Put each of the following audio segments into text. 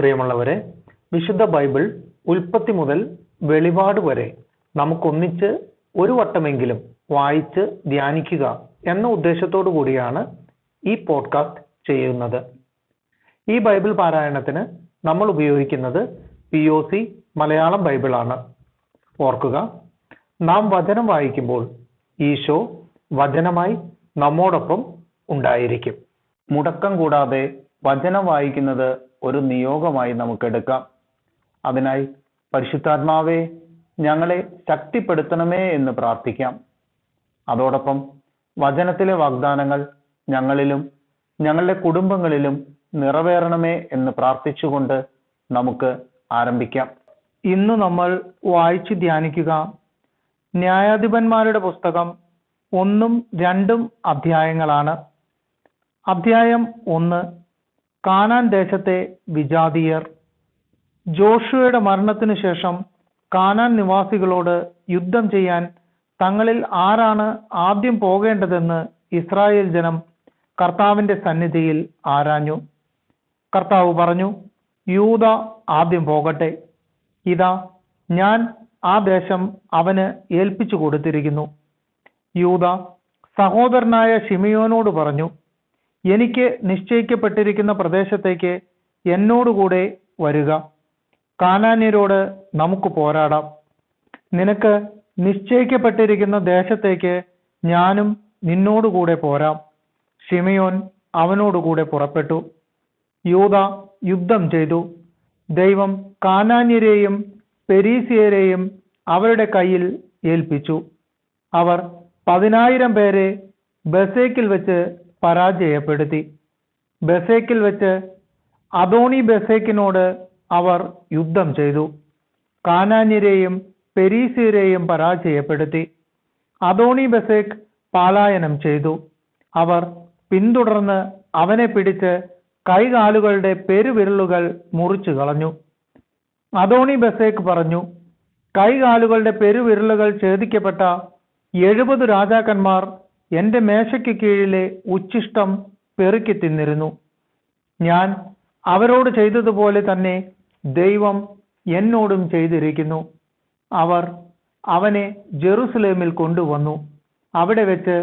പ്രിയമുള്ളവരെ, വിശുദ്ധ ബൈബിൾ ഉൽപ്പത്തി മുതൽ വെളിപാട് വരെ നമുക്കൊന്നിച്ച് ഒരു വട്ടമെങ്കിലും വായിച്ച് ധ്യാനിക്കുക എന്ന ഉദ്ദേശത്തോടു കൂടിയാണ് ഈ പോഡ്കാസ്റ്റ് ചെയ്യുന്നത്. ഈ ബൈബിൾ പാരായണത്തിന് നമ്മൾ ഉപയോഗിക്കുന്നത് POC മലയാളം ബൈബിളാണ്. ഓർക്കുക, നാം വചനം വായിക്കുമ്പോൾ ഈശോ വചനമായി നമ്മോടൊപ്പം ഉണ്ടായിരിക്കും. മുടക്കം കൂടാതെ വചനം വായിക്കുന്നത് ഒരു നിയോഗമായി നമുക്കെടുക്കാം. അതിനായി പരിശുദ്ധാത്മാവേ, ഞങ്ങളെ ശക്തിപ്പെടുത്തണമേ എന്ന് പ്രാർത്ഥിക്കാം. അതോടൊപ്പം വചനത്തിലെ വാഗ്ദാനങ്ങൾ ഞങ്ങളിലും ഞങ്ങളുടെ കുടുംബങ്ങളിലും നിറവേറണമേ എന്ന് പ്രാർത്ഥിച്ചുകൊണ്ട് നമുക്ക് ആരംഭിക്കാം. ഇന്ന് നമ്മൾ വായിച്ച് ധ്യാനിക്കുക ന്യായാധിപന്മാരുടെ പുസ്തകം 1, 2 അധ്യായങ്ങളാണ്. അധ്യായം 1, കാനാൻ ദേശത്തെ വിജാതീയർ. ജോഷുവയുടെ മരണത്തിനു ശേഷം കാനാൻ നിവാസികളോട് യുദ്ധം ചെയ്യാൻ തങ്ങളിൽ ആരാണ് ആദ്യം പോകേണ്ടതെന്ന് ഇസ്രായേൽ ജനം കർത്താവിന്റെ സന്നിധിയിൽ ആരാഞ്ഞു. കർത്താവ് പറഞ്ഞു, യൂദ ആദ്യം പോകട്ടെ. ഇതാ, ഞാൻ ആ ദേശം അവന് ഏൽപ്പിച്ചു കൊടുത്തിരിക്കുന്നു. യൂദ സഹോദരനായ ശിമിയോനോട് പറഞ്ഞു, എനിക്ക് നിശ്ചയിക്കപ്പെട്ടിരിക്കുന്ന പ്രദേശത്തേക്ക് എന്നോടുകൂടെ വരിക. കാനാന്യരോട് നമുക്ക് പോരാടാം. നിനക്ക് നിശ്ചയിക്കപ്പെട്ടിരിക്കുന്ന ദേശത്തേക്ക് ഞാനും നിന്നോടുകൂടെ പോരാം. ശിമിയോൻ അവനോടുകൂടെ പുറപ്പെട്ടു. യൂദ യുദ്ധം ചെയ്തു. ദൈവം കാനാന്യരെയും പെരീസിയരെയും അവരുടെ കയ്യിൽ ഏൽപ്പിച്ചു. അവർ 10,000 പേരെ ബെസേക്കിൽ വെച്ച് പരാജയപ്പെടുത്തി. ബെസേക്കിൽ വെച്ച് അദോണി ബെസേക്കിനോട് അവർ യുദ്ധം ചെയ്തു. കാനാന്യരെയും പെരീസിയരെയും പരാജയപ്പെടുത്തി. അദോണി ബെസേക്ക് പലായനം ചെയ്തു. അവർ പിന്തുടർന്ന് അവനെ പിടിച്ച് കൈകാലുകളുടെ പെരുവിരലുകൾ മുറിച്ചു കളഞ്ഞു. അദോണി ബെസേക്ക് പറഞ്ഞു, കൈകാലുകളുടെ പെരുവിരലുകൾ ഛേദിക്കപ്പെട്ട 70 രാജാക്കന്മാർ എന്റെ മേശയ്ക്ക് കീഴിലെ ഉച്ഛിഷ്ടം പെറുക്കി തിന്നിരുന്നു. ഞാൻ അവരോട് ചെയ്തതുപോലെ തന്നെ ദൈവം എന്നോടും ചെയ്തിരിക്കുന്നു. അവർ അവനെ ജെറുസലേമിൽ കൊണ്ടുവന്നു. അവിടെ വെച്ച്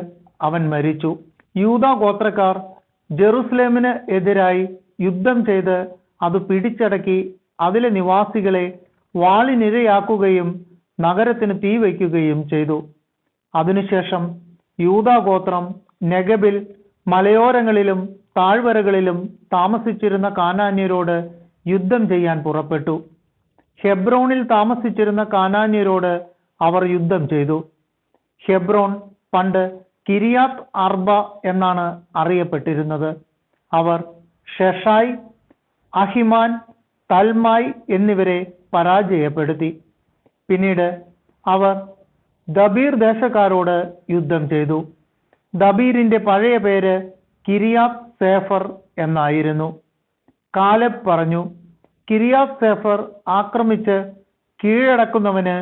അവൻ മരിച്ചു. യൂദാ ഗോത്രക്കാർ ജെറുസലേമിന് എതിരായി യുദ്ധം ചെയ്ത് അത് പിടിച്ചടക്കി അതിലെ നിവാസികളെ വാളിനിരയാക്കുകയും നഗരത്തിന് തീ വയ്ക്കുകയും ചെയ്തു. അതിനുശേഷം യൂദാ ഗോത്രം നെഗബിൽ മലയോരങ്ങളിലും താഴ്വരകളിലും താമസിച്ചിരുന്ന കാനാന്യരോട് യുദ്ധം ചെയ്യാൻ പുറപ്പെട്ടു. ഹെബ്രോണിൽ താമസിച്ചിരുന്ന കാനാന്യരോട് അവർ യുദ്ധം ചെയ്തു. ഹെബ്രോൺ പണ്ട് കിരിയാത്ത് അർബ എന്നാണ് അറിയപ്പെട്ടിരുന്നത്. അവർ ഷെഷായ്, അഹിമാൻ, തൽമായി എന്നിവരെ പരാജയപ്പെടുത്തി. പിന്നീട് അവർ ദബീർ ദേശക്കാരോട് യുദ്ധം ചെയ്തു. ദബീറിന്റെ പഴയ പേര് കിരിയാത്ത് സേഫർ എന്നായിരുന്നു. കാലെബ് പറഞ്ഞു, കിരിയാത്ത് സേഫർ ആക്രമിച്ച് കീഴടക്കുന്നവന്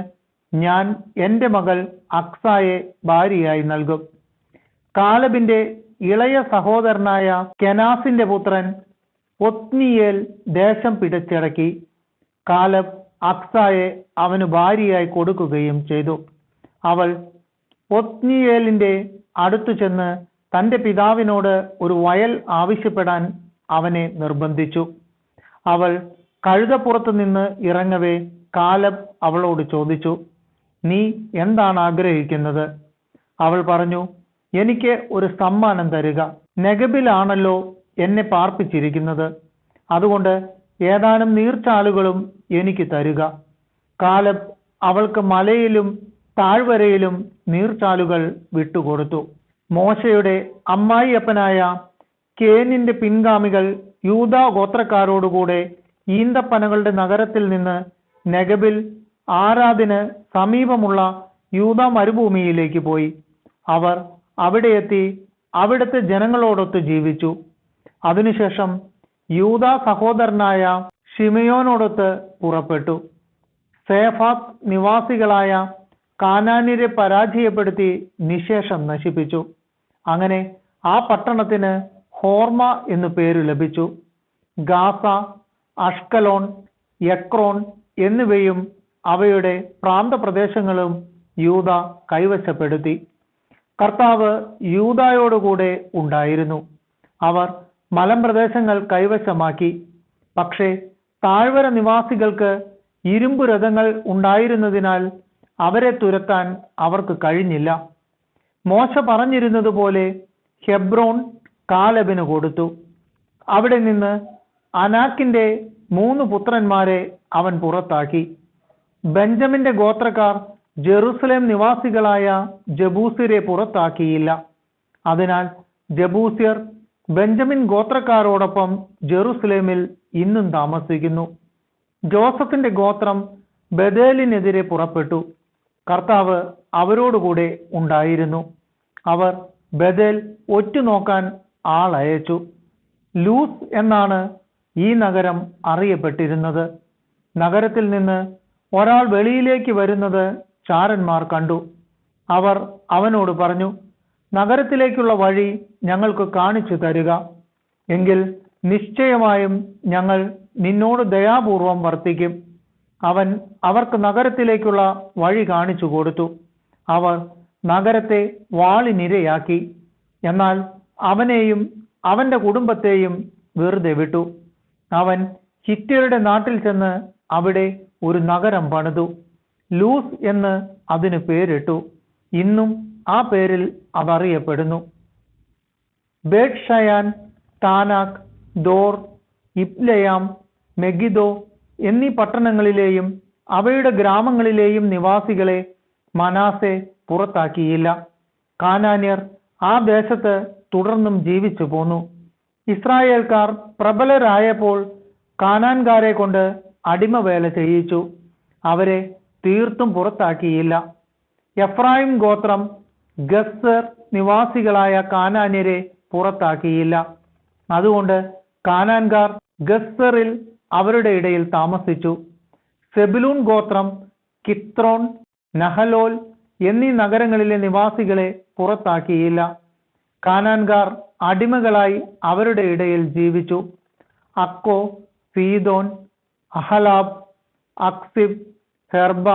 ഞാൻ എൻ്റെ മകൾ അക്സായെ ഭാര്യയായി നൽകും. കാലെബിന്റെ ഇളയ സഹോദരനായ കെനാസിന്റെ പുത്രൻ ഒത്നിയേൽ ദേശം പിടിച്ചടക്കി. കാലെബ് അക്സായെ അവന് ഭാര്യയായി കൊടുക്കുകയും ചെയ്തു. അവൾ ഒത്നിയേലിന്റെ അടുത്തു ചെന്ന് തന്റെ പിതാവിനോട് ഒരു വയൽ ആവശ്യപ്പെടാൻ അവനെ നിർബന്ധിച്ചു. അവൾ കഴുതപ്പുറത്ത് നിന്ന് ഇറങ്ങവേ കാലെബ് അവളോട് ചോദിച്ചു, നീ എന്താണ് ആഗ്രഹിക്കുന്നത്? അവൾ പറഞ്ഞു, എനിക്ക് ഒരു സമ്മാനം തരിക. നെഗബിലാണല്ലോ എന്നെ പാർപ്പിച്ചിരിക്കുന്നത്. അതുകൊണ്ട് ഏതാനും നീർച്ചാലുകളും എനിക്ക് തരിക. കാലെബ് അവൾക്ക് മലയിലും താഴ്വരയിലും നീർച്ചാലുകൾ വിട്ടുകൊടുത്തു. മോശയുടെ അമ്മായിയപ്പനായ കേനിന്റെ പിൻഗാമികൾ യൂദാ ഗോത്രക്കാരോടുകൂടെ ഈന്തപ്പനകളുടെ നഗരത്തിൽ നിന്ന് നെഗബിൽ ആരാദിന് സമീപമുള്ള യൂദാ മരുഭൂമിയിലേക്ക് പോയി. അവർ അവിടെ എത്തി അവിടുത്തെ ജനങ്ങളോടൊത്ത് ജീവിച്ചു. അതിനുശേഷം യൂദാ സഹോദരനായ ശിമയോനോടൊത്ത് പുറപ്പെട്ടു. സേഫാത്ത് നിവാസികളായ കാനാന്യരെ പരാജയപ്പെടുത്തി നിശേഷം നശിപ്പിച്ചു. അങ്ങനെ ആ പട്ടണത്തിന് ഹോർമ എന്നു പേരു ലഭിച്ചു. ഗാസ, അഷ്കലോൺ, എക്രോൺ എന്നിവയും അവയുടെ പ്രാന്തപ്രദേശങ്ങളും യൂദ കൈവശപ്പെടുത്തി. കർത്താവ് യൂദായോടുകൂടെ ഉണ്ടായിരുന്നു. അവർ മലമ്പ്രദേശങ്ങൾ കൈവശമാക്കി. പക്ഷേ താഴ്വര നിവാസികൾക്ക് ഇരുമ്പു രഥങ്ങൾ ഉണ്ടായിരുന്നതിനാൽ അവരെ തുരത്താൻ അവർക്ക് കഴിഞ്ഞില്ല. മോശ പറഞ്ഞിരുന്നതുപോലെ ഹെബ്രോൺ കാലബിന് കൊടുത്തു. അവിടെ നിന്ന് അനാക്കിന്റെ 3 പുത്രന്മാരെ അവൻ പുറത്താക്കി. ബെഞ്ചമിന്റെ ഗോത്രക്കാർ ജെറുസലേം നിവാസികളായ ജബൂസ്യരെ പുറത്താക്കിയില്ല. അതിനാൽ ജബൂസ്യർ ബെഞ്ചമിൻ ഗോത്രക്കാരോടൊപ്പം ജെറുസലേമിൽ ഇന്നും താമസിക്കുന്നു. ജോസഫിന്റെ ഗോത്രം ബഥേലിനെതിരെ പുറപ്പെട്ടു. കർത്താവ് അവരോടുകൂടെ ഉണ്ടായിരുന്നു. അവർ ബഥേൽ ഒറ്റുനോക്കാൻ ആളയച്ചു. ലൂസ് എന്നാണ് ഈ നഗരം അറിയപ്പെട്ടിരുന്നത്. നഗരത്തിൽ നിന്ന് ഒരാൾ വെളിയിലേക്ക് വരുന്നത് ചാരന്മാർ കണ്ടു. അവർ അവനോട് പറഞ്ഞു, നഗരത്തിലേക്കുള്ള വഴി ഞങ്ങൾക്ക് കാണിച്ചു തരിക, എങ്കിൽ നിശ്ചയമായും ഞങ്ങൾ നിന്നോട് ദയാപൂർവം വർത്തിക്കും. അവൻ അവർക്ക് നഗരത്തിലേക്കുള്ള വഴി കാണിച്ചു കൊടുത്തു. അവർ നഗരത്തെ വാളിനിരയാക്കി. എന്നാൽ അവനെയും അവന്റെ കുടുംബത്തെയും വെറുതെ വിട്ടു. അവൻ ഹിത്യരുടെ നാട്ടിൽ ചെന്ന് അവിടെ ഒരു നഗരം പണിതു. ലൂസ് എന്ന് അതിന് പേരിട്ടു. ഇന്നും ആ പേരിൽ അതറിയപ്പെടുന്നു. ബേത്ത്ഷയാൻ, താനാക്ക്, ദോർ, ഇബ്ലയാം, മെഗിദോ എന്നീ പട്ടണങ്ങളിലെയും അവയുടെ ഗ്രാമങ്ങളിലെയും നിവാസികളെ മനാസെ പുറത്താക്കിയില്ല. കാനാന്യർ ആ ദേശത്ത് തുടർന്നും ജീവിച്ചു പോന്നു. ഇസ്രായേൽക്കാർ പ്രബലരായപ്പോൾ കാനാൻകാരെ കൊണ്ട് അടിമവേല ചെയ്യിച്ചു. അവരെ തീർത്തും പുറത്താക്കിയില്ല. എഫ്രായിം ഗോത്രം ഗസ്സർ നിവാസികളായ കാനാന്യരെ പുറത്താക്കിയില്ല. അതുകൊണ്ട് കാനാൻകാർ ഗസ്സറിൽ അവരുടെ ഇടയിൽ താമസിച്ചു. സെബുലൂൻ ഗോത്രം കിത്രോൺ, നഹലോൽ എന്നീ നഗരങ്ങളിലെ നിവാസികളെ പുറത്താക്കിയില്ല. കാനാൻകാർ അടിമകളായി അവരുടെ ഇടയിൽ ജീവിച്ചു. അക്കോ, സീദോൻ, അഹലാബ്, അക്സിബ്, ഹെർബ,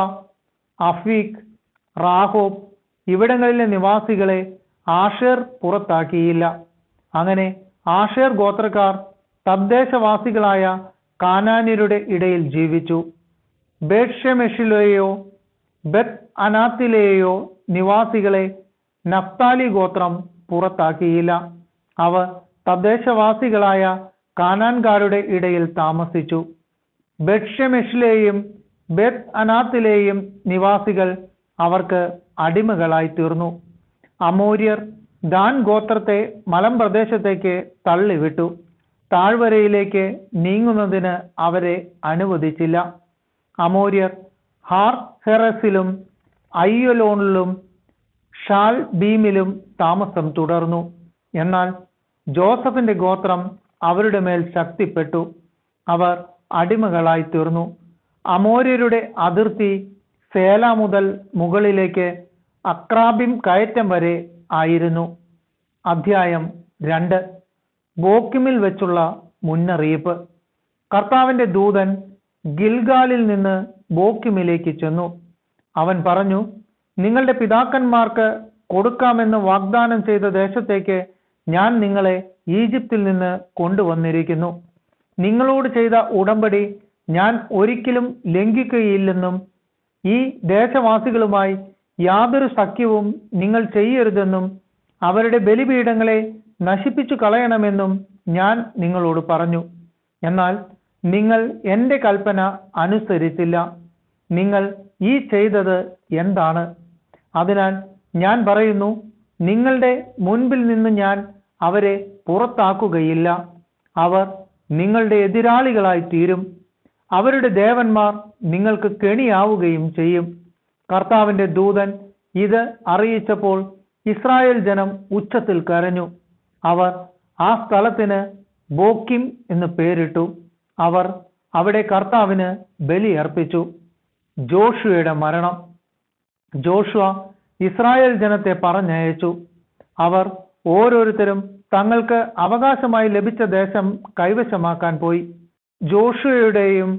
അഫീക്, റാഹോബ് ഇവിടങ്ങളിലെ നിവാസികളെ ആഷേർ പുറത്താക്കിയില്ല. അങ്ങനെ ആഷേർ ഗോത്രക്കാർ തദ്ദേശവാസികളായ കാനാന്യരുടെ ഇടയിൽ ജീവിച്ചു. ബേത്ത്ഷെമെഷിലെയോ ബെത്ത് അനാത്തിലെയോ നിവാസികളെ നഫ്താലി ഗോത്രം പുറത്താക്കിയില്ല. അവർ തദ്ദേശവാസികളായ കാനാൻകാരുടെ ഇടയിൽ താമസിച്ചു. ബേത്ത്ഷെമെഷിലെയും ബെത്ത് അനാത്തിലെയും നിവാസികൾ അവർക്ക് അടിമകളായി തീർന്നു. അമോര്യർ ദാൻ ഗോത്രത്തെ മലമ്പ്രദേശത്തേക്ക് തള്ളിവിട്ടു. താഴ്വരയിലേക്ക് നീങ്ങുന്നതിന് അവരെ അനുവദിച്ചില്ല. അമോര്യർ ഹാർ ഹെറസിലും അയ്യലോണിലും ഷാൽ ബീമിലും താമസം തുടർന്നു. എന്നാൽ ജോസഫിന്റെ ഗോത്രം അവരുടെ മേൽ ശക്തിപ്പെട്ടു. അവർ അടിമകളായി തീർന്നു. അമോര്യരുടെ അതിർത്തി സേല മുതൽ മുകളിലേക്ക് അക്രാബിം കയറ്റം വരെ ആയിരുന്നു. അധ്യായം 2. ബോക്കിമിൽ വെച്ചുള്ള മുന്നറിയിപ്പ്. കർത്താവിന്റെ ദൂതൻ ഗിൽഗാലിൽ നിന്ന് ബോക്കിമിലേക്ക് ചെന്നു. അവൻ പറഞ്ഞു, നിങ്ങളുടെ പിതാക്കന്മാർക്ക് കൊടുക്കാമെന്ന് വാഗ്ദാനം ചെയ്ത ദേശത്തേക്ക് ഞാൻ നിങ്ങളെ ഈജിപ്തിൽ നിന്ന് കൊണ്ടുവന്നിരിക്കുന്നു. നിങ്ങളോട് ചെയ്ത ഉടമ്പടി ഞാൻ ഒരിക്കലും ലംഘിക്കുകയില്ലെന്നും ഈ ദേശവാസികളുമായി യാതൊരു സഖ്യവും നിങ്ങൾ ചെയ്യരുതെന്നും അവരുടെ ബലിപീഠങ്ങളെ നശിപ്പിച്ചു കളയണമെന്നും ഞാൻ നിങ്ങളോട് പറഞ്ഞു. എന്നാൽ നിങ്ങൾ എൻ്റെ കൽപ്പന അനുസരിച്ചില്ല. നിങ്ങൾ ഈ ചെയ്തത് എന്താണ്? അതിനാൽ ഞാൻ പറയുന്നു, നിങ്ങളുടെ മുൻപിൽ നിന്ന് ഞാൻ അവരെ പുറത്താക്കുകയില്ല. അവർ നിങ്ങളുടെ എതിരാളികളായി തീരും. അവരുടെ ദേവന്മാർ നിങ്ങൾക്ക് കെണിയാവുകയും ചെയ്യും. കർത്താവിന്റെ ദൂതൻ ഇത് അറിയിച്ചപ്പോൾ ഇസ്രായേൽ ജനം ഉച്ചത്തിൽ കരഞ്ഞു. അവർ ആ സ്ഥലത്തിന് ബോക്കിം എന്ന് പേരിട്ടു. അവർ അവിടെ കർത്താവിന് ബലിയർപ്പിച്ചു. ജോഷുവയുടെ മരണം. ജോഷുവ ഇസ്രായേൽ ജനത്തെ പറഞ്ഞയച്ചു. അവർ ഓരോരുത്തരും തങ്ങൾക്ക് അവകാശമായി ലഭിച്ച ദേശം കൈവശമാക്കാൻ പോയി. ജോഷുവയുടെയും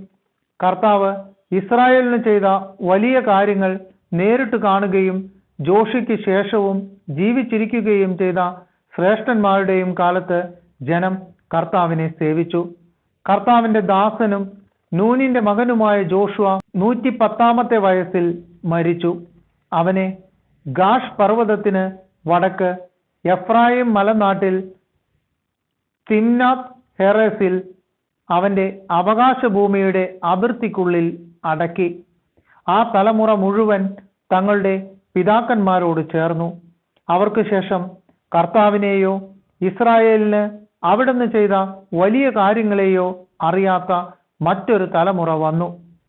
കർത്താവ് ഇസ്രായേലിന് ചെയ്ത വലിയ കാര്യങ്ങൾ നേരിട്ട് കാണുകയും ജോഷിക്ക് ശേഷവും ജീവിച്ചിരിക്കുകയും ചെയ്ത ശ്രേഷ്ഠന്മാരുടെയും കാലത്ത് ജനം കർത്താവിനെ സേവിച്ചു. കർത്താവിന്റെ ദാസനും നൂനിന്റെ മകനുമായ ജോഷുവ 110 വയസ്സിൽ മരിച്ചു. അവനെ ഗാഷ് പർവ്വതത്തിന് വടക്ക് എഫ്രായിം മലനാട്ടിൽ തിമ്നാത്ത് ഹെറേസിൽ അവന്റെ അവകാശഭൂമിയുടെ അതിർത്തിക്കുള്ളിൽ അടക്കി. ആ തലമുറ മുഴുവൻ തങ്ങളുടെ പിതാക്കന്മാരോട് ചേർന്നു. അവർക്ക് ശേഷം കർത്താവിനെയോ ഇസ്രായേലിന് അവിടുന്ന് ചെയ്ത വലിയ കാര്യങ്ങളെയോ അറിയാത്ത മറ്റൊരു തലമുറ വന്നു,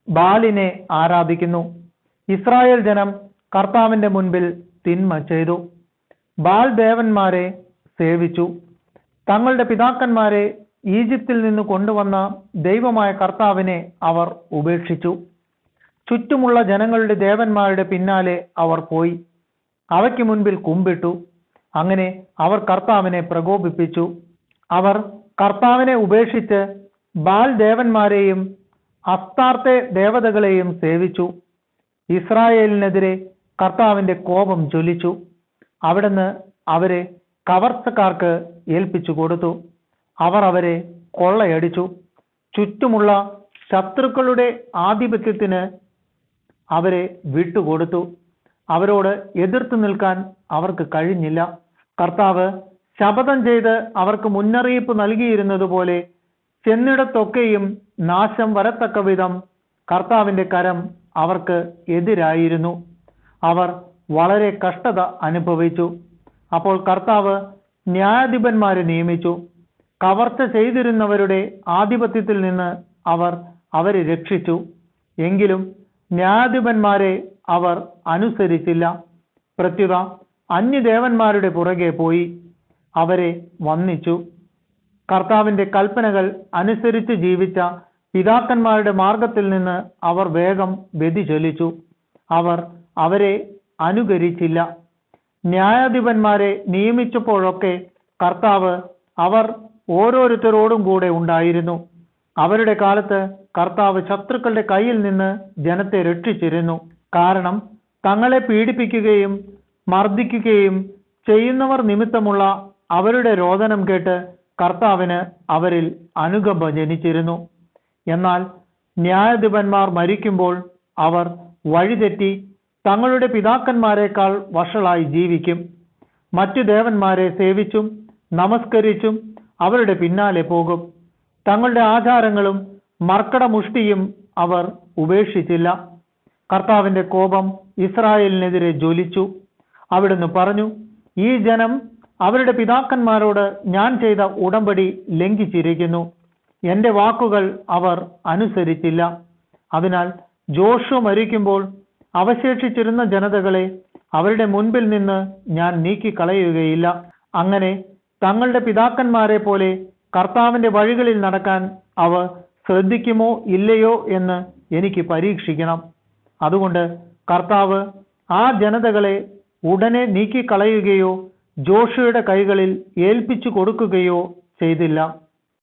ബാലിനെ ആരാധിക്കുന്നു. ഇസ്രായേൽ ജനം കർത്താവിന്റെ മുൻപിൽ തിന്മ ചെയ്തു, ബാൽ ദേവന്മാരെ സേവിച്ചു. തങ്ങളുടെ പിതാക്കന്മാരെ ഈജിപ്തിൽ നിന്ന് കൊണ്ടുവന്ന ദൈവമായ കർത്താവിനെ അവർ ഉപേക്ഷിച്ചു. ചുറ്റുമുള്ള ജനങ്ങളുടെ ദേവന്മാരുടെ പിന്നാലെ അവർ പോയി അവയ്ക്ക് മുൻപിൽ കുമ്പിട്ടു. അങ്ങനെ അവർ കർത്താവിനെ പ്രകോപിപ്പിച്ചു. അവർ കർത്താവിനെ ഉപേക്ഷിച്ച് ബാൽ ദേവന്മാരെയും അസ്താർത്തെ ദേവതകളെയും സേവിച്ചു. ഇസ്രായേലിനെതിരെ കർത്താവിന്റെ കോപം ജ്വലിച്ചു. അവിടുന്ന് അവരെ കവർച്ചക്കാർക്ക് ഏൽപ്പിച്ചു കൊടുത്തു. അവർ അവരെ കൊള്ളയടിച്ചു. ചുറ്റുമുള്ള ശത്രുക്കളുടെ ആധിപത്യത്തിന് അവരെ വിട്ടുകൊടുത്തു. അവരോട് എതിർത്തു നിൽക്കാൻ അവർക്ക് കഴിഞ്ഞില്ല. കർത്താവ് ശപഥം ചെയ്ത് അവർക്ക് മുന്നറിയിപ്പ് നൽകിയിരുന്നതുപോലെ ചെന്നിടത്തൊക്കെയും നാശം വരത്തക്ക വിധം കർത്താവിന്റെ കരം അവർക്ക് എതിരായിരുന്നു. അവർ വളരെ കഷ്ടത അനുഭവിച്ചു. അപ്പോൾ കർത്താവ് ന്യായാധിപന്മാരെ നിയമിച്ചു. കവർച്ച ചെയ്തിരുന്നവരുടെ ആധിപത്യത്തിൽ നിന്ന് അവർ അവരെ രക്ഷിച്ചു. എങ്കിലും ന്യായാധിപന്മാരെ അവർ അനുസരിച്ചില്ല. പ്രത്യുത അന്യദേവന്മാരുടെ പുറകെ പോയി അവരെ വന്ദിച്ചു. കർത്താവിന്റെ കൽപ്പനകൾ അനുസരിച്ച് ജീവിച്ച പിതാക്കന്മാരുടെ മാർഗത്തിൽ നിന്ന് അവർ വേഗം വ്യതിചലിച്ചു. അവർ അവരെ അനുകരിച്ചില്ല. ന്യായാധിപന്മാരെ നിയമിച്ചപ്പോഴൊക്കെ കർത്താവ് അവർ ഓരോരുത്തരോടും കൂടെ ഉണ്ടായിരുന്നു. അവരുടെ കാലത്ത് കർത്താവ് ശത്രുക്കളുടെ കയ്യിൽ നിന്ന് ജനത്തെ രക്ഷിച്ചിരുന്നു. കാരണം തങ്ങളെ പീഡിപ്പിക്കുകയും മർദ്ദിക്കുകയും ചെയ്യുന്നവർ നിമിത്തമുള്ള അവരുടെ രോദനം കേട്ട് കർത്താവിന് അവരിൽ അനുകമ്പ ജനിച്ചിരുന്നു. എന്നാൽ ന്യായാധിപന്മാർ മരിക്കുമ്പോൾ അവർ വഴിതെറ്റി തങ്ങളുടെ പിതാക്കന്മാരെക്കാൾ വഷളായി ജീവിക്കും. മറ്റു ദേവന്മാരെ സേവിച്ചും നമസ്കരിച്ചും അവരുടെ പിന്നാലെ പോകും. തങ്ങളുടെ ആചാരങ്ങളും മർക്കടമുഷ്ടിയും അവർ ഉപേക്ഷിച്ചില്ല. കർത്താവിന്റെ കോപം ഇസ്രായേലിനെതിരെ ജ്വലിച്ചു. അവിടുന്ന് പറഞ്ഞു, ഈ ജനം അവരുടെ പിതാക്കന്മാരോട് ഞാൻ ചെയ്ത ഉടമ്പടി ലംഘിച്ചിരിക്കുന്നു. എന്റെ വാക്കുകൾ അവർ അനുസരിച്ചില്ല. അതിനാൽ ജോഷുവ മരിക്കുമ്പോൾ അവശേഷിച്ചിരുന്ന ജനതകളെ അവരുടെ മുൻപിൽ നിന്ന് ഞാൻ നീക്കിക്കളയുകയില്ല. അങ്ങനെ തങ്ങളുടെ പിതാക്കന്മാരെ പോലെ കർത്താവിന്റെ വഴികളിൽ നടക്കാൻ അവർ ശ്രദ്ധിക്കുമോ ഇല്ലയോ എന്ന് എനിക്ക് പരീക്ഷിക്കണം. അതുകൊണ്ട് കർത്താവ് ആ ജനതകളെ ഉടനെ നീക്കിക്കളയുകയോ ജോഷുവയുടെ കൈകളിൽ ഏൽപ്പിച്ചു കൊടുക്കുകയോ ചെയ്തില്ല.